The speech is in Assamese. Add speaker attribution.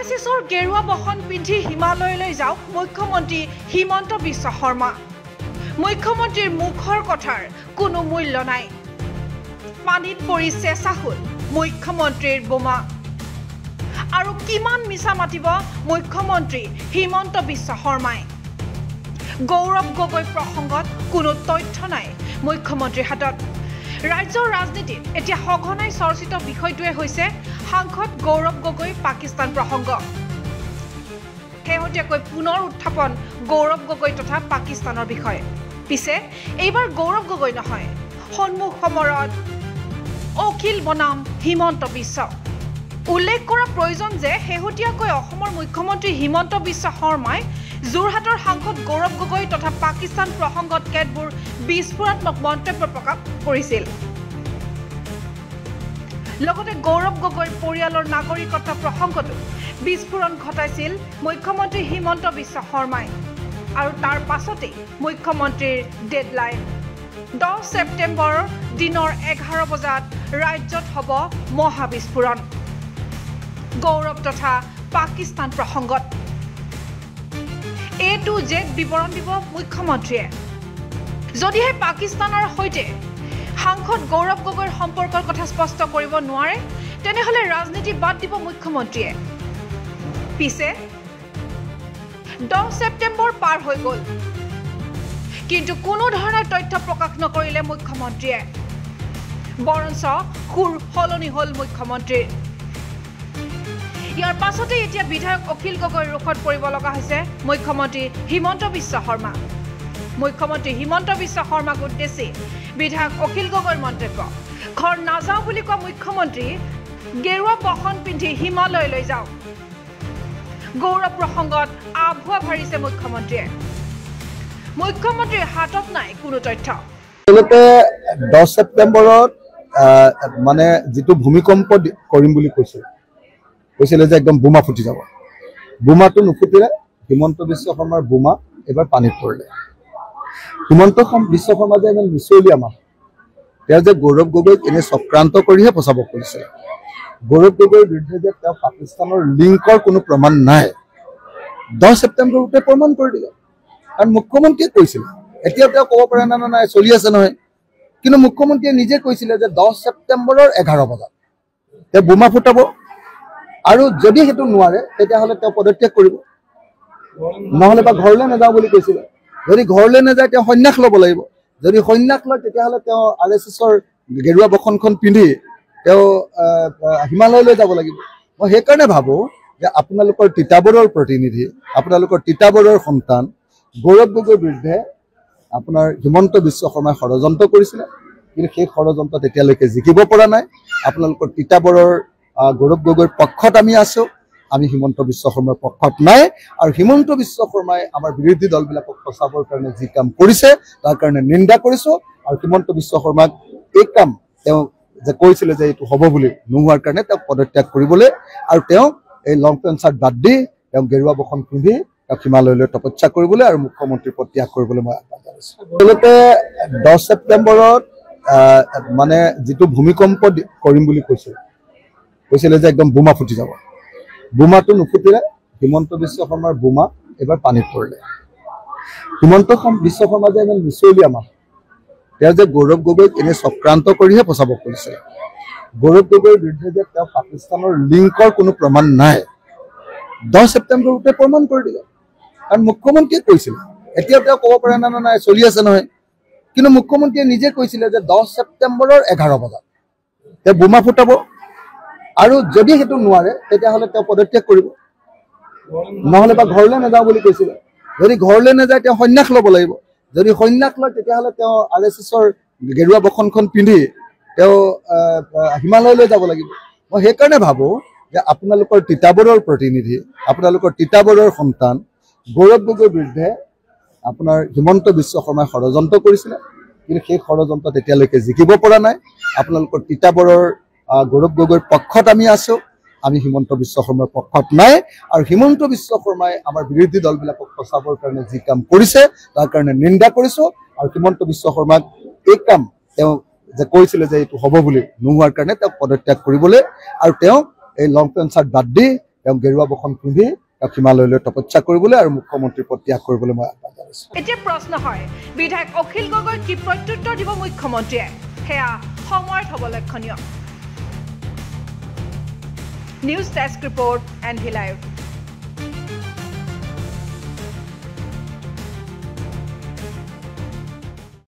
Speaker 1: RSSৰ গেৰুৱা বহন পিন্ধি হিমালয়লৈ যাওক মুখ্যমন্ত্ৰী হিমন্ত বিশ্ব শৰ্মা। মুখ্যমন্ত্ৰীৰ মুখৰ কথাৰ কোনো মূল্য নাই। পানীত পৰি চেঁচা হ'ল মুখ্যমন্ত্ৰীৰ বোমা। আৰু কিমান মিছা মাতিব মুখ্যমন্ত্ৰী হিমন্ত বিশ্ব শৰ্মাই। গৌৰৱ গগৈ প্ৰসংগত কোনো তথ্য নাই মুখ্যমন্ত্ৰীৰ হাতত। ৰাজ্যৰ ৰাজনীতিত এতিয়া সঘনাই চৰ্চিত বিষয়টোৱে হৈছে সাংসদ গৌৰৱ গগৈ পাকিস্তান প্ৰসংগ। শেহতীয়াকৈ পুনৰ উত্থাপন গৌৰৱ গগৈ তথা পাকিস্তানৰ বিষয়। পিছে এইবাৰ গৌৰৱ গগৈ নহয়, সন্মুখ সমৰত অখিল বনাম হিমন্ত বিশ্ব। উল্লেখ কৰা প্ৰয়োজন যে শেহতীয়াকৈ অসমৰ মুখ্যমন্ত্ৰী হিমন্ত বিশ্ব শৰ্মাই যোৰহাটৰ সাংসদ গৌৰৱ গগৈ তথা পাকিস্তান প্ৰসংগত কেতবোৰ বিস্ফোৰাত্মক মন্তব্য প্ৰকাশ কৰিছিল। লগতে গৌৰৱ গগৈৰ পৰিয়ালৰ নাগৰিকত্ব প্ৰসংগতো বিস্ফোৰণ ঘটাইছিল মুখ্যমন্ত্ৰী হিমন্ত বিশ্ব শৰ্মাই। আৰু তাৰ পাছতেই মুখ্যমন্ত্ৰীৰ ডেডলাইন 10 ছেপ্টেম্বৰ দিনৰ 11 বজাত ৰাজ্যত হ'ব মহাবিস্ফোৰণ। গৌৰৱ তথা পাকিস্তান প্ৰসংগত A to Z বিৱৰণ দিব মুখ্যমন্ত্ৰীয়ে। যদিহে পাকিস্তানৰ সৈতে সাংসদ গৌৰৱ গগৈৰ সম্পৰ্কৰ কথা স্পষ্ট কৰিব নোৱাৰে, তেনেহ'লে ৰাজনীতি বাদ দিব মুখ্যমন্ত্ৰীয়ে। পিছে 10 ছেপ্টেম্বৰ পাৰ হৈ গ'ল, কিন্তু কোনো ধৰণৰ তথ্য প্ৰকাশ নকৰিলে মুখ্যমন্ত্ৰীয়ে। বৰঞ্চ সুৰ সলনি হ'ল মুখ্যমন্ত্ৰীৰ। ইয়াৰ পাছতে এতিয়া বিধায়ক অখিল গগৈৰ ৰুখত পৰিব লগা হৈছে মুখ্যমন্ত্ৰী হিমন্ত বিশ্ব শৰ্মা। মুখ্যমন্ত্ৰী হিমন্ত বিশ্ব শৰ্মাক উদ্দেশ্যি বিধায়ক অখিল গগৈৰ মন্তব্য। ঘৰ নাযাওঁ বুলি কোৱা মুখ্যমন্ত্ৰী গেৰুৱা বহন পিন্ধি হিমালয়লৈ যাওক। গৌৰৱ প্ৰসংগত আভুৱা ভাৰিছে মুখ্যমন্ত্ৰীয়ে। মুখ্যমন্ত্ৰীৰ হাতত নাই কোনো তথ্য।
Speaker 2: 10 ছেপ্টেম্বৰত মানে যিটো ভূমিকম্প কৰিম বুলি কৈছিলে যে একদম বোমা ফুটি যাব। বোমাটো নুফুটিলে, হিমন্ত বিশ্ব শৰ্মাৰ বোমা এবাৰ পানীত পৰিলে। হিমন্ত বিশ্ব শৰ্মা যে ইমান মিছলীয়া মানুহ, তেওঁ যে গৌৰৱ গগৈক এনে চক্ৰান্ত কৰিহে বচাব কৰিছিলে। গৌৰৱ গগৈৰ বিৰুদ্ধে যে তেওঁ পাকিস্তানৰ লিংকৰ কোনো প্ৰমাণ নাই, 10 ছেপ্টেম্বৰতে প্ৰমাণ কৰি দিলে। কাৰণ মুখ্যমন্ত্ৰীয়ে কৈছিলে, এতিয়াও তেওঁ ক'ব পাৰে না নাই চলি আছে নহয়, কিন্তু মুখ্যমন্ত্ৰীয়ে নিজে কৈছিলে যে 10 ছেপ্টেম্বৰৰ 11 বজাত তেওঁ বোমা ফুটাব। আৰু যদি সেইটো নোৱাৰে তেতিয়াহ'লে তেওঁ পদত্যাগ কৰিব, নহ'লে বা ঘৰলৈ নাযাওঁ বুলি কৈছিলে। যদি ঘৰলৈ নাযায় তেওঁ সন্ন্যাস ল'ব লাগিব। যদি সন্ন্যাস লয় তেতিয়াহ'লে তেওঁ RSSৰ গেৰুৱা বসনখন পিন্ধি তেওঁ হিমালয়লৈ যাব লাগিব। মই সেইকাৰণে ভাবোঁ যে আপোনালোকৰ তিতাবৰৰ প্ৰতিনিধি, আপোনালোকৰ তিতাবৰৰ সন্তান গৌৰৱ গগৈৰ বিৰুদ্ধে আপোনাৰ হিমন্ত বিশ্ব শৰ্মাই ষড়যন্ত্ৰ কৰিছিলে, কিন্তু সেই ষড়যন্ত্ৰত এতিয়ালৈকে জিকিব পৰা নাই। আপোনালোকৰ তিতাবৰৰ গৌৰৱ গগৈৰ পক্ষত আমি আছোঁ, আমি হিমন্ত বিশ্ব শৰ্মাৰ পক্ষত নাই। আৰু হিমন্ত বিশ্ব শৰ্মাই আমাৰ বিৰোধী দলবিলাকক ফচাবৰ কাৰণে যি কাম কৰিছে তাৰ কাৰণে নিন্দা কৰিছোঁ। আৰু হিমন্ত বিশ্ব শৰ্মাক এই কাম তেওঁ যে কৈছিলে যে এইটো হ'ব বুলি নোহোৱাৰ কাৰণে তেওঁক পদত্যাগ কৰিবলৈ আৰু তেওঁ এই লং পেণ্ট চাৰ্ট বাদ দি তেওঁ গেৰুৱা বসন পিন্ধি তেওঁক হিমালয়লৈ তপস্যা কৰিবলৈ আৰু মুখ্যমন্ত্ৰীৰ পদ ত্যাগ কৰিবলৈ মই আহ্বান জনাইছোঁ। আচলতে 10 ছেপ্টেম্বৰত মানে যিটো ভূমিকম্প কৰিম বুলি কৈছিলে যে একদম বোমা ফুটি যাব। বোমাটো নুফুটিলে, হিমন্ত বিশ্ব শৰ্মাৰ বোমা এবাৰ পানীত পৰিলে। হিমন্ত বিশ্ব শৰ্মা যে ইমান মিছলীয়া মানুহ, তেওঁ যে গৌৰৱ গগৈক এনে চক্ৰান্ত কৰিহে বচাব কৰিছিলে। গৌৰৱ গগৈৰ বিৰুদ্ধে যে তেওঁ পাকিস্তানৰ লিংকৰ কোনো প্ৰমাণ নাই, 10 ছেপ্টেম্বৰতে প্ৰমাণ কৰি দিলে। কাৰণ মুখ্যমন্ত্ৰীয়ে কৈছিলে, এতিয়াও তেওঁ ক'ব পাৰে না নাই চলি আছে নহয়, কিন্তু মুখ্যমন্ত্ৰীয়ে নিজে কৈছিলে যে 10 ছেপ্টেম্বৰৰ 11 বজাত তেওঁ বোমা ফুটাব। আৰু যদি সেইটো নোৱাৰে তেতিয়াহ'লে তেওঁ পদত্যাগ কৰিব, নহ'লে বা ঘৰলৈ নাযাওঁ বুলি কৈছিলে। যদি ঘৰলৈ নাযায় তেওঁ সন্ন্যাস ল'ব লাগিব। যদি সন্ন্যাস লয় তেতিয়াহ'লে তেওঁ RSSৰ গেৰুৱা বসনখন পিন্ধি তেওঁ হিমালয়লৈ যাব লাগিব। মই সেইকাৰণে ভাবোঁ যে আপোনালোকৰ তিতাবৰৰ প্ৰতিনিধি, আপোনালোকৰ তিতাবৰৰ সন্তান গৌৰৱ গগৈৰ বিৰুদ্ধে আপোনাৰ হিমন্ত বিশ্ব শৰ্মাই ষড়যন্ত্ৰ কৰিছিলে, কিন্তু সেই ষড়যন্ত্ৰত এতিয়ালৈকে জিকিব পৰা নাই। আপোনালোকৰ তিতাবৰৰ গৌৰৱ গগৈৰ পক্ষত আমি আছোঁ, আমি হিমন্ত বিশ্ব শৰ্মাৰ পক্ষত নাই। আৰু হিমন্ত বিশ্ব শৰ্মাই আমাৰ বিৰোধী দলবিলাকক ফচাবৰ কাৰণে যি কাম কৰিছে তাৰ কাৰণে নিন্দা কৰিছোঁ। আৰু হিমন্ত বিশ্ব শৰ্মাক এই কাম তেওঁ যে কৈছিলে যে এইটো হ'ব বুলি নোহোৱাৰ কাৰণে তেওঁক পদত্যাগ কৰিবলৈ আৰু তেওঁ এই লং পেণ্ট চাৰ্ট বাদ দি তেওঁ গেৰুৱা বসন পিন্ধি তেওঁক হিমালয়লৈ তপস্যা কৰিবলৈ আৰু মুখ্যমন্ত্ৰীৰ পদ ত্যাগ কৰিবলৈ মই আহ্বান জনাইছোঁ।
Speaker 1: এতিয়া প্ৰশ্ন হয়, বিধায়ক অখিল গগৈ কি প্ৰত্যুত্তৰ দিব মুখ্যমন্ত্ৰীয়ে? সেয়া সময়ত হ'ব লক্ষণীয়। News desk report NV Live।